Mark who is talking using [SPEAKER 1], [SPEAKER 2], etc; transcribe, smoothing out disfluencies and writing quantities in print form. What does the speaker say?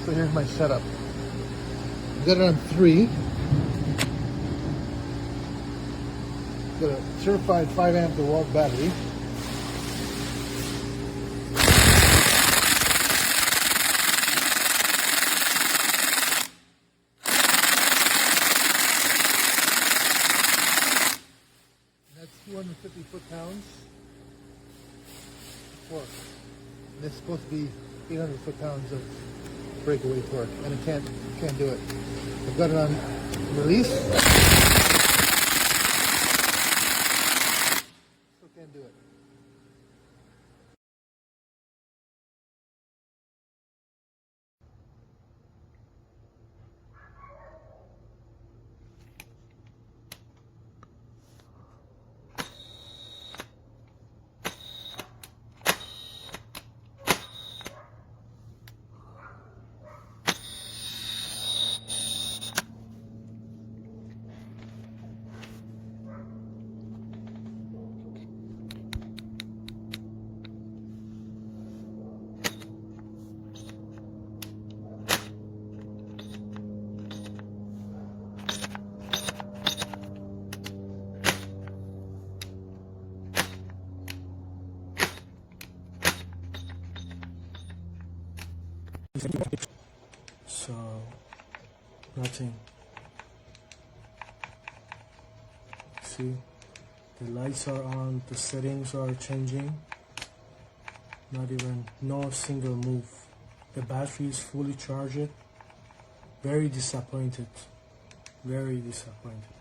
[SPEAKER 1] So here's my setup. I've got it on 3. Got a certified 5 amp DEWALT battery. That's 250 foot-pounds of torque. And this is supposed to be 800 foot-pounds of breakaway torque, and it can't do it. I've got it on release. Still can't do it.
[SPEAKER 2] So, nothing. See, the lights are on, the settings are changing. Not even, no single move. The battery is fully charged. Very disappointed. Very disappointed.